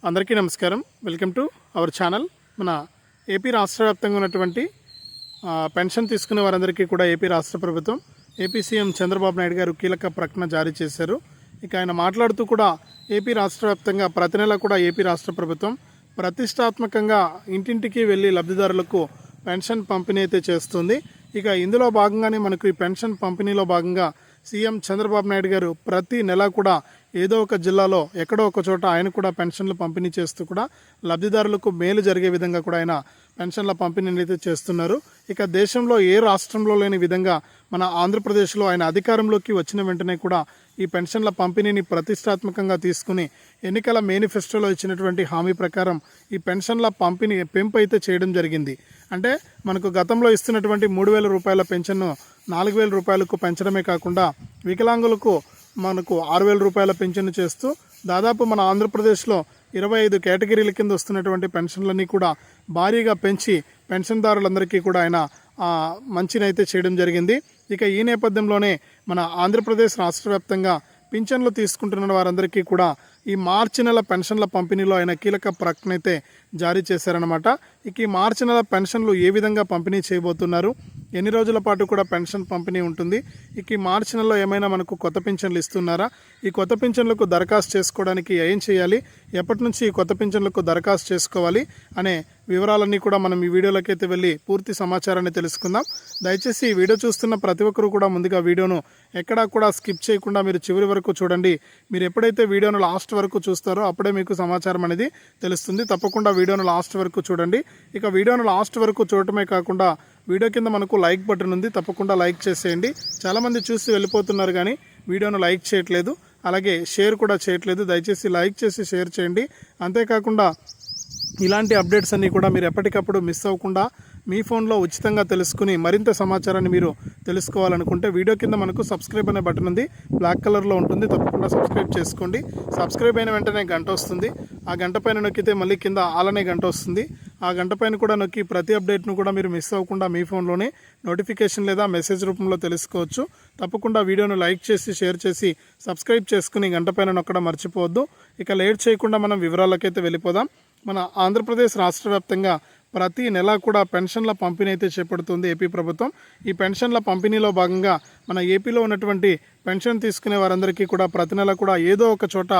అందరికీ నమస్కారం. Welcome to our channel. మన ఏపీ రాష్ట్ర వ్యాప్తంగా ఉన్నటువంటి పెన్షన్ తీసుకునే వారందరికీ కూడా ఏపీ రాష్ట్ర ప్రభుత్వం ఏపీ సీఎం చంద్రబాబు నాయుడు గారు కీలక ప్రకటన జారీ చేశారు. ఇక ఆయన మాట్లాడుతూ కూడా ఏపీ రాష్ట్ర వ్యాప్తంగా ప్రతి నెల కూడా ఏపీ రాష్ట్ర ప్రభుత్వం ప్రతిష్టాత్మకంగా ఇంటింటికి వెళ్ళి లబ్ధిదారులకు పెన్షన్ పంపిణీ అయితే చేస్తుంది. ఇక ఇందులో భాగంగానే మనకు ఈ పెన్షన్ పంపిణీలో భాగంగా సీఎం చంద్రబాబు నాయుడు గారు ప్రతి నెల కూడా ఏదో ఒక జిల్లాలో ఎక్కడో ఒక చోట ఆయన కూడా పెన్షన్లు పంపిణీ చేస్తూ కూడా లబ్ధిదారులకు మేలు జరిగే విధంగా కూడా ఆయన పెన్షన్ల పంపిణీని అయితే చేస్తున్నారు. ఇక దేశంలో ఏ రాష్ట్రంలో లేని విధంగా మన ఆంధ్రప్రదేశ్లో ఆయన అధికారంలోకి వచ్చిన వెంటనే కూడా ఈ పెన్షన్ల పంపిణీని ప్రతిష్టాత్మకంగా తీసుకుని ఎన్నికల మేనిఫెస్టోలో ఇచ్చినటువంటి హామీ ప్రకారం ఈ పెన్షన్ల పంపిణీ పెంపు అయితే చేయడం జరిగింది. అంటే మనకు గతంలో ఇస్తున్నటువంటి 3,000 రూపాయల పెన్షన్ను 4,000 రూపాయలకు పెంచడమే కాకుండా వికలాంగులకు మనకు 6,000 రూపాయల పెన్షన్ చేస్తూ దాదాపు మన ఆంధ్రప్రదేశ్లో 25 కేటగిరీల కింద వస్తున్నటువంటి పెన్షన్లన్నీ కూడా భారీగా పెంచి పెన్షన్దారులందరికీ కూడా ఆయన మంచినైతే చేయడం జరిగింది. ఇక ఈ నేపథ్యంలోనే మన ఆంధ్రప్రదేశ్ రాష్ట్ర వ్యాప్తంగా పింఛన్లు తీసుకుంటున్న వారందరికీ కూడా ఈ మార్చి నెల పెన్షన్ల పంపిణీలో ఆయన కీలక ప్రకటన అయితే జారీ చేశారనమాట. ఇక ఈ మార్చి నెల పెన్షన్లు ఏ విధంగా పంపిణీ చేయబోతున్నారు, ఎన్ని రోజుల పాటు కూడా పెన్షన్ పంపిణీ ఉంటుంది, ఇక ఈ మార్చి నెలలో ఏమైనా మనకు కొత్త పింఛన్లు ఇస్తున్నారా, ఈ కొత్త పింఛన్లకు దరఖాస్తు చేసుకోవడానికి ఏం చేయాలి, ఎప్పటి నుంచి ఈ కొత్త పింఛన్లకు దరఖాస్తు చేసుకోవాలి అనే వివరాలన్నీ కూడా మనం ఈ వీడియోలోకి అయితే వెళ్ళి పూర్తి సమాచారాన్ని తెలుసుకుందాం. దయచేసి ఈ వీడియో చూస్తున్న ప్రతి ఒక్కరు కూడా ముందుగా వీడియోను ఎక్కడా కూడా స్కిప్ చేయకుండా మీరు చివరి వరకు చూడండి. మీరు ఎప్పుడైతే వీడియోను లాస్ట్ వరకు చూస్తారో అప్పుడే మీకు సమాచారం అనేది తెలుస్తుంది. తప్పకుండా వీడియోను లాస్ట్ వరకు చూడండి. ఇక వీడియోను లాస్ట్ వరకు చూడటమే కాకుండా వీడియో కింద మనకు లైక్ బటన్ ఉంది, తప్పకుండా లైక్ చేసేయండి. చాలామంది చూసి వెళ్ళిపోతున్నారు కానీ వీడియోను లైక్ చేయట్లేదు, అలాగే షేర్ కూడా చేయట్లేదు. దయచేసి లైక్ చేసి షేర్ చేయండి. అంతేకాకుండా ఇలాంటి అప్డేట్స్ అన్నీ కూడా మీరు ఎప్పటికప్పుడు మిస్ అవ్వకుండా మీ ఫోన్లో ఉచితంగా తెలుసుకుని మరింత సమాచారాన్ని మీరు తెలుసుకోవాలనుకుంటే వీడియో కింద మనకు సబ్స్క్రైబ్ అనే బటన్ ఉంది, బ్లాక్ కలర్లో ఉంటుంది. తప్పకుండా సబ్స్క్రైబ్ చేసుకోండి. సబ్స్క్రైబ్ అయిన వెంటనే గంట వస్తుంది, ఆ గంట పైన నొక్కితే మళ్ళీ కింద ఆలనే గంట వస్తుంది. ఆ గంట పైన కూడా నొక్కి ప్రతి అప్డేట్ను కూడా మీరు మిస్ అవ్వకుండా మీ ఫోన్లోనే నోటిఫికేషన్ లేదా మెసేజ్ రూపంలో తెలుసుకోవచ్చు. తప్పకుండా వీడియోను లైక్ చేసి షేర్ చేసి సబ్స్క్రైబ్ చేసుకుని గంట పైన నొక్కడం మర్చిపోవద్దు. ఇక లేట్ చేయకుండా మనం వివరాలకైతే వెళ్ళిపోదాం. మన ఆంధ్రప్రదేశ్ రాష్ట్ర వ్యాప్తంగా ప్రతి నెల కూడా పెన్షన్ల పంపిణీ అయితే చేపడుతుంది ఏపీ ప్రభుత్వం. ఈ పెన్షన్ల పంపిణీలో భాగంగా మన ఏపీలో ఉన్నటువంటి పెన్షన్ తీసుకునే వారందరికీ కూడా ప్రతి నెల కూడా ఏదో ఒక చోట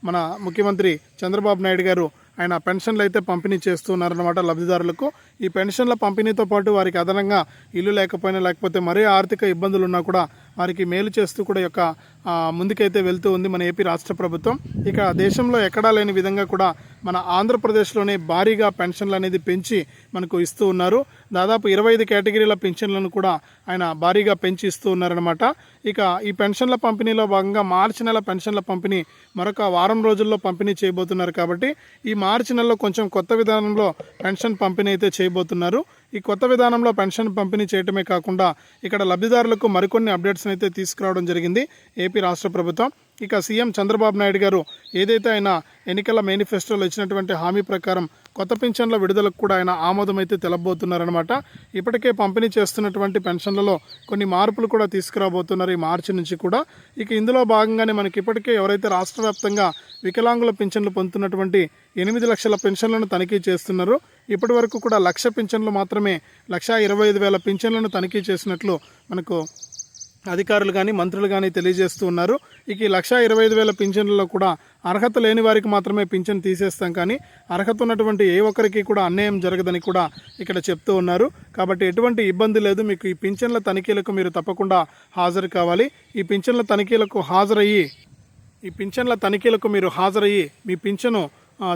మన ముఖ్యమంత్రి చంద్రబాబు నాయుడు గారు ఆయన పెన్షన్లు అయితే పంపిణీ చేస్తున్నారన్నమాట లబ్ధిదారులకు. ఈ పెన్షన్ల పంపిణీతో పాటు వారికి అదనంగా ఇల్లు లేకపోయినా లేకపోతే మరే ఆర్థిక ఇబ్బందులు ఉన్నా కూడా వారికి మేలు చేస్తూ కూడా యొక్క ముందుకైతే వెళ్తూ ఉంది మన ఏపీ రాష్ట్ర ప్రభుత్వం. ఇక దేశంలో ఎక్కడా లేని విధంగా కూడా మన ఆంధ్రప్రదేశ్లోనే భారీగా పెన్షన్లు అనేది పెంచి మనకు ఇస్తూ ఉన్నారు. దాదాపు 25 కేటగిరీల పెన్షన్లను కూడా ఆయన భారీగా పెంచి ఇస్తూ ఉన్నారనమాట. ఇక ఈ పెన్షన్ల పంపిణీలో భాగంగా మార్చి నెల పెన్షన్ల పంపిణీ మరొక వారం రోజుల్లో పంపిణీ చేయబోతున్నారు. కాబట్టి ఈ మార్చి నెలలో కొంచెం కొత్త విధానంలో పెన్షన్ పంపిణీ అయితే చేయబోతున్నారు. ఈ కొత్త విధానంలో పెన్షన్ పంపిణీ చేయటమే కాకుండా ఇక్కడ లబ్ధిదారులకు మరికొన్ని అప్డేట్స్ అయితే తీసుకురావడం జరిగింది ఏపీ రాష్ట్ర ప్రభుత్వం. ఇక సీఎం చంద్రబాబు నాయుడు గారు ఏదైతే ఆయన ఎన్నికల మేనిఫెస్టోలో ఇచ్చినటువంటి హామీ ప్రకారం కొత్త పెన్షన్ల విడుదలకు కూడా ఆయన ఆమోదం అయితే తెలపబోతున్నారనమాట. ఇప్పటికే పంపిణీ చేస్తున్నటువంటి పెన్షన్లలో కొన్ని మార్పులు కూడా తీసుకురాబోతున్నారు ఈ మార్చి నుంచి కూడా. ఇక ఇందులో భాగంగానే మనకి ఇప్పటికే ఎవరైతే రాష్ట్ర వ్యాప్తంగా వికలాంగుల పెన్షన్లు పొందుతున్నటువంటి 8 లక్షల పెన్షన్లను తనిఖీ చేస్తున్నారో ఇప్పటి వరకు కూడా 1,00,000 పెన్షన్లు మాత్రమే 1,25,000 పెన్షన్లను తనిఖీ చేసినట్లు మనకు అధికారులు కానీ మంత్రులు కానీ తెలియజేస్తూ ఉన్నారు. ఇక 1,25,000 పింఛన్లలో కూడా అర్హత లేని వారికి మాత్రమే పింఛన్ తీసేస్తాం, కానీ అర్హత ఉన్నటువంటి ఏ ఒక్కరికి కూడా అన్యాయం జరగదని కూడా ఇక్కడ చెప్తూ ఉన్నారు. కాబట్టి ఎటువంటి ఇబ్బంది లేదు. మీకు ఈ పింఛన్ల తనిఖీలకు మీరు తప్పకుండా హాజరు కావాలి. ఈ పింఛన్ల తనిఖీలకు హాజరయ్యి మీ పింఛను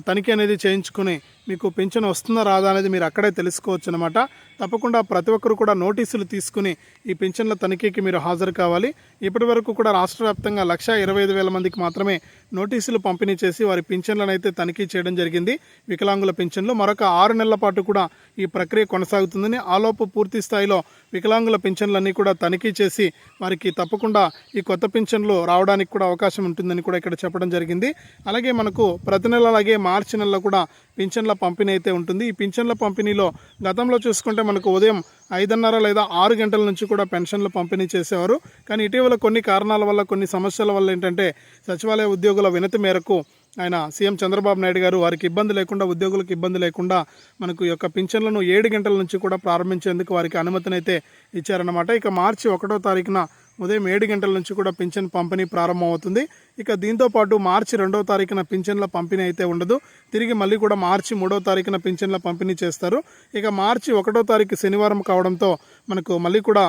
తనిఖీ అనేది చేయించుకుని మీకు పెన్షన్ వస్తుందా రాదా అనేది మీరు అక్కడే తెలుసుకోవచ్చు అనమాట. తప్పకుండా ప్రతి ఒక్కరు కూడా నోటీసులు తీసుకుని ఈ పెన్షన్ల తనిఖీకి మీరు హాజరు కావాలి. ఇప్పటి వరకు కూడా రాష్ట్ర వ్యాప్తంగా 1,25,000 మందికి మాత్రమే నోటీసులు పంపిణీ చేసి వారి పెన్షన్లను అయితే తనిఖీ చేయడం జరిగింది వికలాంగుల పెన్షన్లు. మరొక 6 నెలల పాటు కూడా ఈ ప్రక్రియ కొనసాగుతుందని, ఆలోపు పూర్తి స్థాయిలో వికలాంగుల పెన్షన్లన్నీ కూడా తనిఖీ చేసి వారికి తప్పకుండా ఈ కొత్త పెన్షన్లు రావడానికి కూడా అవకాశం ఉంటుందని కూడా ఇక్కడ చెప్పడం జరిగింది. అలాగే మనకు ప్రతి నెల అలాగే మార్చి నెలలో కూడా పింఛన్ల పంపిణీ అయితే ఉంటుంది. ఈ పింఛన్ల పంపిణీలో గతంలో చూసుకుంటే మనకు ఉదయం 5:30 లేదా 6 గంటల నుంచి కూడా పెన్షన్లు పంపిణీ చేసేవారు. కానీ ఇటీవల కొన్ని కారణాల వల్ల, కొన్ని సమస్యల వల్ల ఏంటంటే సచివాలయ ఉద్యోగుల వినతి మేరకు ఆయన సీఎం చంద్రబాబు నాయుడు గారు వారికి ఇబ్బంది లేకుండా, ఉద్యోగులకు ఇబ్బంది లేకుండా మనకు ఈ యొక్క పింఛన్లను 7 గంటల నుంచి కూడా ప్రారంభించేందుకు వారికి అనుమతినైతే ఇచ్చారన్నమాట. ఇక మార్చి 1వ తారీఖున ఉదయం 7 గంటల నుంచి కూడా పింఛన్ పంపిణీ ప్రారంభమవుతుంది. ఇక దీంతో పాటు మార్చి 2వ తారీఖున పింఛన్ల పంపిణీ అయితే ఉండదు. తిరిగి మళ్ళీ కూడా మార్చి 3వ తారీఖున పింఛన్ల పంపిణీ చేస్తారు. ఇక మార్చి 1వ తారీఖు శనివారం కావడంతో మనకు మళ్ళీ కూడా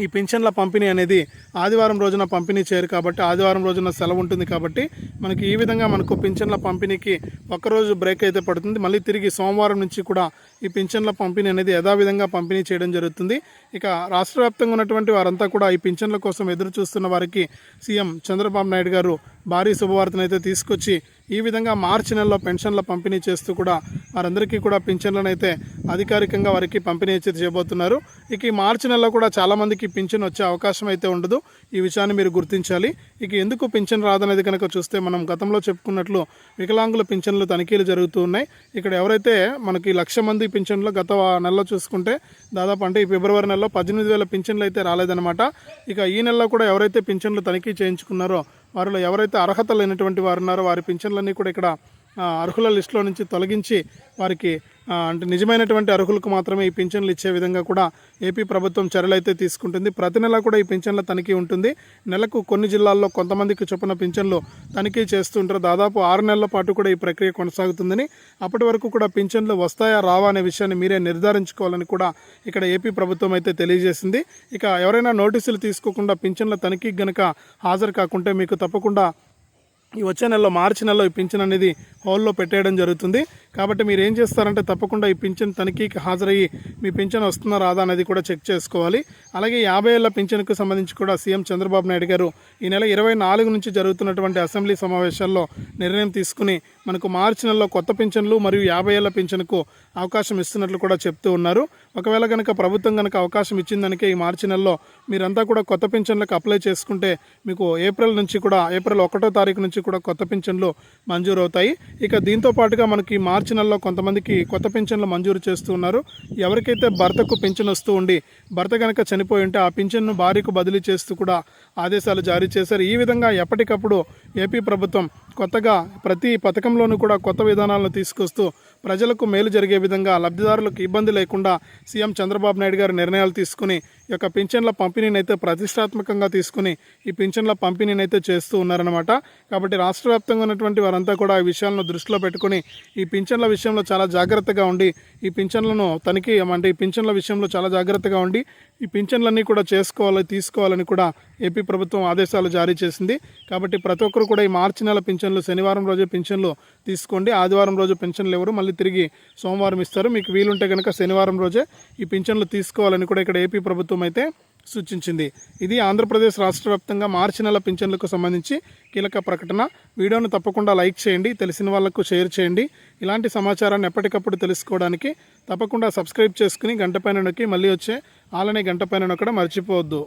ఈ పింఛన్ల పంపిణీ అనేది ఆదివారం రోజున పంపిణీ చేయరు కాబట్టి, ఆదివారం రోజున సెలవు ఉంటుంది కాబట్టి మనకి ఈ విధంగా మనకు పింఛన్ల పంపిణీకి ఒక్కరోజు బ్రేక్ అయితే పడుతుంది. మళ్ళీ తిరిగి సోమవారం నుంచి కూడా ఈ పింఛన్ల పంపిణీ అనేది యథావిధంగా పంపిణీ చేయడం జరుగుతుంది. ఇక రాష్ట్ర వ్యాప్తంగా ఉన్నటువంటి వారంతా కూడా ఈ పింఛన్ల కోసం ఎదురు చూస్తున్న వారికి సీఎం చంద్రబాబు నాయుడు గారు భారీ శుభవార్తను అయితే తీసుకొచ్చి ఈ విధంగా మార్చి నెలలో పెన్షన్ల పంపిణీ చేస్తూ కూడా వారందరికీ కూడా పింఛన్లను అయితే అధికారికంగా వారికి పంపిణీ అయితే చేయబోతున్నారు. ఇక ఈ మార్చి నెలలో కూడా చాలామందికి పింఛన్ వచ్చే అవకాశం అయితే ఉండదు. ఈ విషయాన్ని మీరు గుర్తించాలి. ఇక ఎందుకు పింఛన్ రాదనేది కనుక చూస్తే, మనం గతంలో చెప్పుకున్నట్లు వికలాంగుల పింఛన్లు తనిఖీలు జరుగుతూ ఉన్నాయి. ఇక్కడ ఎవరైతే మనకి 1,00,000 మంది పింఛన్లు గత నెలలో చూసుకుంటే దాదాపు అంటే ఈ ఫిబ్రవరి నెలలో 18,000 పింఛన్లు అయితే రాలేదన్నమాట. ఇక ఈ నెలలో కూడా ఎవరైతే పింఛన్లు తనిఖీ చేయించుకున్నారో వారిలో ఎవరైతే అర్హత లేనటువంటి వారు ఉన్నారో వారి పింఛన్లన్నీ కూడా ఇక్కడ అర్హుల లిస్టులో నుంచి తొలగించి వారికి అంటే నిజమైనటువంటి అర్హులకు మాత్రమే ఈ పింఛన్లు ఇచ్చే విధంగా కూడా ఏపీ ప్రభుత్వం చర్యలు అయితే తీసుకుంటుంది. ప్రతి నెల కూడా ఈ పింఛన్ల తనిఖీ ఉంటుంది. నెలకు కొన్ని జిల్లాల్లో కొంతమందికి చొప్పున పింఛన్లు తనిఖీ చేస్తుంటారు. దాదాపు 6 నెలల పాటు కూడా ఈ ప్రక్రియ కొనసాగుతుందని, అప్పటి వరకు కూడా పింఛన్లు వస్తాయా రావా అనే విషయాన్ని మీరే నిర్ధారించుకోవాలని కూడా ఇక్కడ ఏపీ ప్రభుత్వం అయితే తెలియజేసింది. ఇక ఎవరైనా నోటీసులు తీసుకోకుండా పింఛన్ల తనిఖీకి గనక హాజరు కాకుంటే మీకు తప్పకుండా ఈ వచ్చే నెలలో మార్చి నెలలో ఈ పింఛన్ అనేది హోల్లో పెట్టేయడం జరుగుతుంది. కాబట్టి మీరు ఏం చేస్తారంటే తప్పకుండా ఈ పింఛన్ తనిఖీకి హాజరయ్యి మీ పింఛన్ వస్తుందా రాదా అనేది కూడా చెక్ చేసుకోవాలి. అలాగే 50 ఏళ్ల పింఛన్కు సంబంధించి కూడా సీఎం చంద్రబాబు నాయుడు గారు ఈ నెల 24 నుంచి జరుగుతున్నటువంటి అసెంబ్లీ సమావేశాల్లో నిర్ణయం తీసుకుని మనకు మార్చి నెలలో కొత్త పింఛన్లు మరియు 50 ఏళ్ల పింఛన్కు అవకాశం ఇస్తున్నట్లు కూడా చెప్తూ ఉన్నారు. ఒకవేళ కనుక ప్రభుత్వం కనుక అవకాశం ఇచ్చిందనికే ఈ మార్చి నెలలో మీరంతా కూడా కొత్త పింఛన్లకు అప్లై చేసుకుంటే మీకు ఏప్రిల్ 1వ తారీఖు నుంచి కూడా కొత్త పింఛన్లు మంజూరు అవుతాయి. ఇక దీంతో పాటుగా మనకి మార్చి నెలలో కొంతమందికి కొత్త పింఛన్లు మంజూరు చేస్తూ ఉన్నారు. ఎవరికైతే భర్తకు పింఛన్ వస్తూ ఉండి భర్త కనుక చనిపోయి ఉంటే ఆ పింఛన్ను భార్యకు బదిలీ చేస్తూ కూడా ఆదేశాలు జారీ చేశారు. ఈ విధంగా ఎప్పటికప్పుడు ఏపీ ప్రభుత్వం కొత్తగా ప్రతి పథకంలోనూ కూడా కొత్త విధానాలను తీసుకొస్తూ ప్రజలకు మేలు జరిగే విధంగా, లబ్ధిదారులకు ఇబ్బంది లేకుండా సీఎం చంద్రబాబు నాయుడు గారు నిర్ణయాలు తీసుకుని ఈ యొక్క పింఛన్ల పంపిణీని అయితే ప్రతిష్టాత్మకంగా తీసుకుని ఈ పింఛన్ల పంపిణీని అయితే చేస్తూ ఉన్నారన్నమాట. కాబట్టి రాష్ట్ర వ్యాప్తంగా ఉన్నటువంటి వారంతా కూడా ఈ విషయాలను దృష్టిలో పెట్టుకుని ఈ పింఛన్ల విషయంలో చాలా జాగ్రత్తగా ఉండి ఈ పింఛన్లను తనిఖీ అంటే ఈ పింఛన్ల విషయంలో చాలా జాగ్రత్తగా ఉండి ఈ పింఛన్లన్నీ కూడా తీసుకోవాలని కూడా ఏపీ ప్రభుత్వం ఆదేశాలు జారీ చేసింది. కాబట్టి ప్రతి ఒక్కరు కూడా ఈ మార్చి నెల పింఛన్లు శనివారం రోజే పింఛన్లు తీసుకోండి. ఆదివారం రోజు పింఛన్లు ఎవరు మళ్ళీ తిరిగి సోమవారం ఇస్తారు. మీకు వీలుంటే కనుక శనివారం రోజే ఈ పింఛన్లు తీసుకోవాలని కూడా ఇక్కడ ఏపీ ప్రభుత్వం అయితే సూచించింది. ఇది ఆంధ్రప్రదేశ్ రాష్ట్ర వ్యాప్తంగా మార్చి నెల పింఛన్లకు సంబంధించి కీలక ప్రకటన. వీడియోను తప్పకుండా లైక్ చేయండి, తెలిసిన వాళ్లకు షేర్ చేయండి. ఇలాంటి సమాచారాన్ని ఎప్పటికప్పుడు తెలుసుకోవడానికి తప్పకుండా సబ్స్క్రైబ్ చేసుకుని గంట పైన నొక్కి మళ్ళీ వచ్చే ఆలనే గంట పైన నొక్కడం మర్చిపోవద్దు.